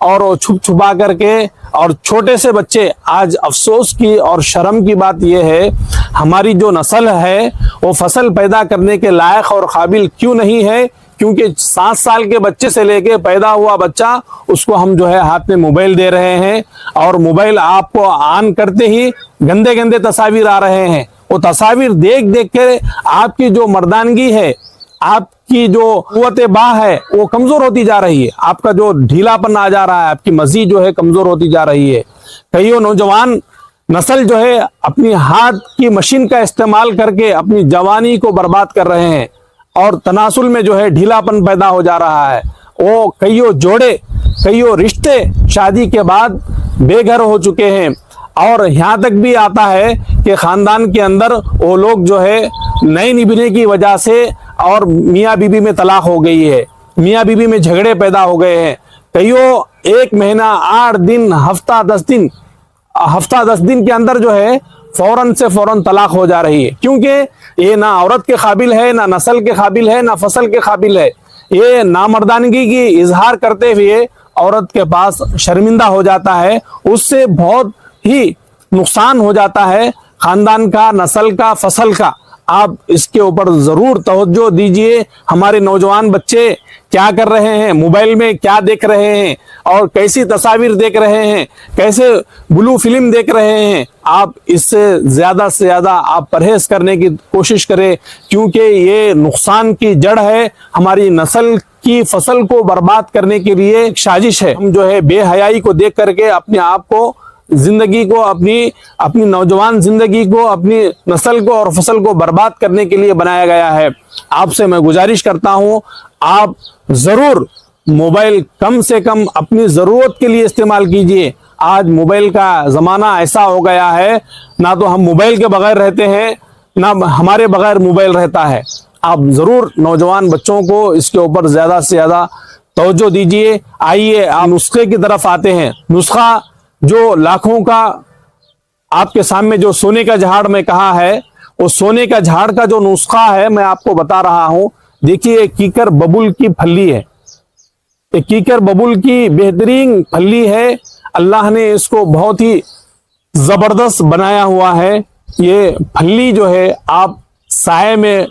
اور وہ چھپ چھپا کر کے، اور چھوٹے سے بچے، آج افسوس کی اور شرم کی بات یہ ہے ہماری جو نسل ہے وہ فصل پیدا کرنے کے لائق اور قابل کیوں نہیں ہے؟ کیونکہ 7 سال کے بچے سے لے کے پیدا ہوا بچہ، اس کو ہم جو ہے ہاتھ میں موبائل دے رہے ہیں، اور موبائل آپ کو آن کرتے ہی گندے گندے تصاویر آ رہے ہیں۔ وہ تصاویر دیکھ دیکھ کے آپ کی جو مردانگی ہے، آپ کی جو قوت باہ ہے وہ کمزور ہوتی جا رہی ہے، آپ کا جو ڈھیلا پن آ جا رہا ہے، آپ کی مزید جو ہے کمزور ہوتی جا رہی ہے۔ کئیوں نوجوان نسل جو ہے اپنی ہاتھ کی مشین کا استعمال کر کے اپنی جوانی کو برباد کر رہے ہیں، اور تناسل میں جو ہے ڈھیلا پن پیدا ہو جا رہا ہے۔ وہ کئیوں جوڑے، کئیوں رشتے شادی کے بعد بے گھر ہو چکے ہیں، اور یہاں تک بھی آتا ہے کہ خاندان کے اندر وہ لوگ جو ہے نئے نبھنے کی وجہ سے اور میاں بیوی میں طلاق ہو گئی ہے، میاں بیوی میں جھگڑے پیدا ہو گئے ہیں۔ کئیوں 1 مہینہ 8 دن ہفتہ 10 دن کے اندر جو ہے فوراً سے فوراً طلاق ہو جا رہی ہے، کیونکہ یہ نہ عورت کے قابل ہے، نہ نسل کے قابل ہے، نہ فصل کے قابل ہے۔ یہ نامردانگی کی اظہار کرتے ہوئے عورت کے پاس شرمندہ ہو جاتا ہے، اس سے بہت ہی نقصان ہو جاتا ہے خاندان کا، نسل کا، فصل کا۔ آپ اس کے اوپر ضرور توجہ دیجئے۔ ہمارے نوجوان بچے کیا کر رہے ہیں، موبائل میں کیا دیکھ رہے ہیں، اور کیسی تصاویر دیکھ رہے ہیں، کیسے بلو فلم دیکھ رہے ہیں، آپ اس سے زیادہ آپ پرہیز کرنے کی کوشش کریں، کیونکہ یہ نقصان کی جڑ ہے، ہماری نسل کی فصل کو برباد کرنے کے لیے ایک سازش ہے۔ ہم جو ہے بے حیائی کو دیکھ کر کے اپنے آپ کو، زندگی کو، اپنی نوجوان زندگی کو، اپنی نسل کو اور فصل کو برباد کرنے کے لیے بنایا گیا ہے۔ آپ سے میں گزارش کرتا ہوں، آپ ضرور موبائل کم سے کم اپنی ضرورت کے لیے استعمال کیجئے۔ آج موبائل کا زمانہ ایسا ہو گیا ہے، نہ تو ہم موبائل کے بغیر رہتے ہیں، نہ ہمارے بغیر موبائل رہتا ہے۔ آپ ضرور نوجوان بچوں کو اس کے اوپر زیادہ سے زیادہ توجہ دیجئے۔ آئیے آپ نسخے کی طرف آتے ہیں۔ نسخہ جو لاکھوں کا آپ کے سامنے جو سونے کا جھاڑ میں کہا ہے، وہ سونے کا جھاڑ کا جو نسخہ ہے میں آپ کو بتا رہا ہوں۔ دیکھیے، کیکر ببول کی پھلی ہے، یہ کیکر ببول کی بہترین پھلی ہے، اللہ نے اس کو بہت ہی زبردست بنایا ہوا ہے۔ یہ پھلی جو ہے آپ سائے میں،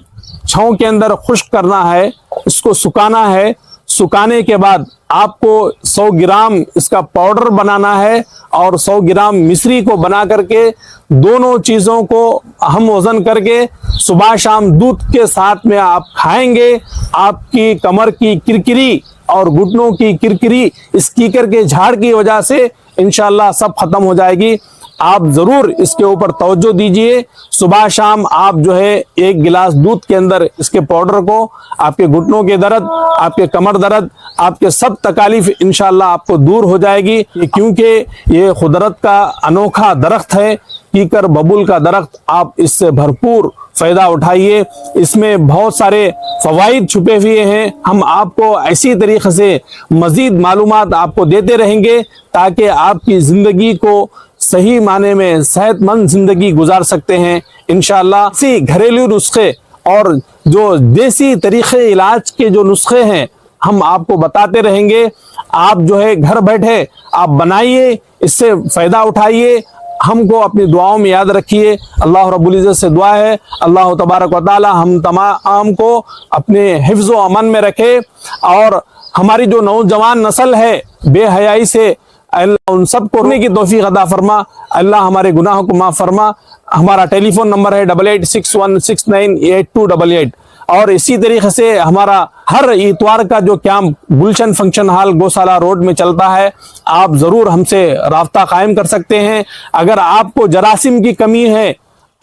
چھاؤں کے اندر خشک کرنا ہے، اس کو سکانا ہے، سکانے کے بعد آپ کو 100 گرام اس کا پاؤڈر بنانا ہے، اور 100 گرام مصری کو بنا کر کے دونوں چیزوں کو ہم وزن کر کے صبح شام دودھ کے ساتھ میں آپ کھائیں گے، آپ کی کمر کی کرکری اور گھٹنوں کی کرکری اس کیکر کے جھاڑ کی وجہ سے انشاءاللہ سب ختم ہو جائے گی۔ آپ ضرور اس کے اوپر توجہ دیجئے۔ صبح شام آپ جو ہے 1 گلاس دودھ کے اندر اس کے پاؤڈر کو، آپ کے گھٹنوں کے درد، آپ کے کمر درد، آپ کے سب تکالیف انشاءاللہ آپ کو دور ہو جائے گی، کیونکہ یہ قدرت کا انوکھا درخت ہے، کیکر ببول کا درخت۔ آپ اس سے بھرپور فائدہ اٹھائیے، اس میں بہت سارے فوائد چھپے ہوئے ہیں۔ ہم آپ کو ایسی طریقے سے مزید معلومات آپ کو دیتے رہیں گے تاکہ آپ کی زندگی کو صحیح معنی میں صحت مند زندگی گزار سکتے ہیں انشاءاللہ۔ اسی گھریلو نسخے اور جو دیسی طریقے علاج کے جو نسخے ہیں ہم آپ کو بتاتے رہیں گے۔ آپ جو ہے گھر بیٹھے آپ بنائیے، اس سے فائدہ اٹھائیے، ہم کو اپنی دعاؤں میں یاد رکھیے۔ اللہ رب العزت سے دعا ہے اللہ تبارک و تعالی ہم تمام کو اپنے حفظ و امن میں رکھے، اور ہماری جو نوجوان نسل ہے بے حیائی سے اللہ ان سب کو روکنے کی توفیق عطا فرما، اللہ ہمارے گناہوں کو معاف فرما۔ ہمارا ٹیلی فون نمبر ہے 8861698288، اور اسی طریقے سے ہمارا ہر اتوار کا جو کیمپ گلشن فنکشن ہال گوشالہ روڈ میں چلتا ہے، آپ ضرور ہم سے رابطہ قائم کر سکتے ہیں۔ اگر آپ کو جراثیم کی کمی ہے،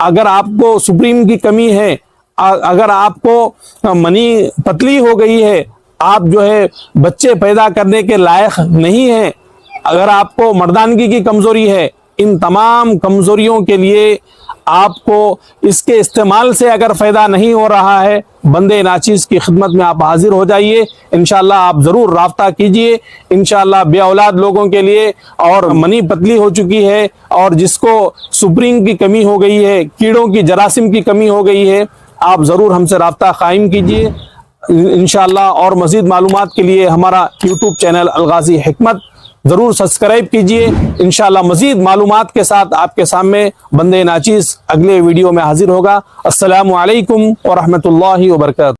اگر آپ کو سپریم کی کمی ہے، اگر آپ کو منی پتلی ہو گئی ہے، آپ جو ہے بچے پیدا کرنے کے لائق نہیں ہیں، اگر آپ کو مردانگی کی کمزوری ہے، ان تمام کمزوریوں کے لیے آپ کو اس کے استعمال سے اگر فائدہ نہیں ہو رہا ہے، بندے ناچیز کی خدمت میں آپ حاضر ہو جائیے۔ انشاءاللہ آپ ضرور رابطہ کیجئے۔ انشاءاللہ بے اولاد لوگوں کے لیے، اور منی پتلی ہو چکی ہے، اور جس کو سپرنگ کی کمی ہو گئی ہے، کیڑوں کی جراثیم کی کمی ہو گئی ہے، آپ ضرور ہم سے رابطہ قائم کیجئے انشاءاللہ۔ اور مزید معلومات کے لیے ہمارا یوٹیوب چینل الغازی حکمت ضرور سبسکرائب کیجئے. انشاءاللہ مزید معلومات کے ساتھ آپ کے سامنے بندے ناچیز اگلے ویڈیو میں حاضر ہوگا. السلام علیکم ورحمۃ اللہ وبرکاتہ.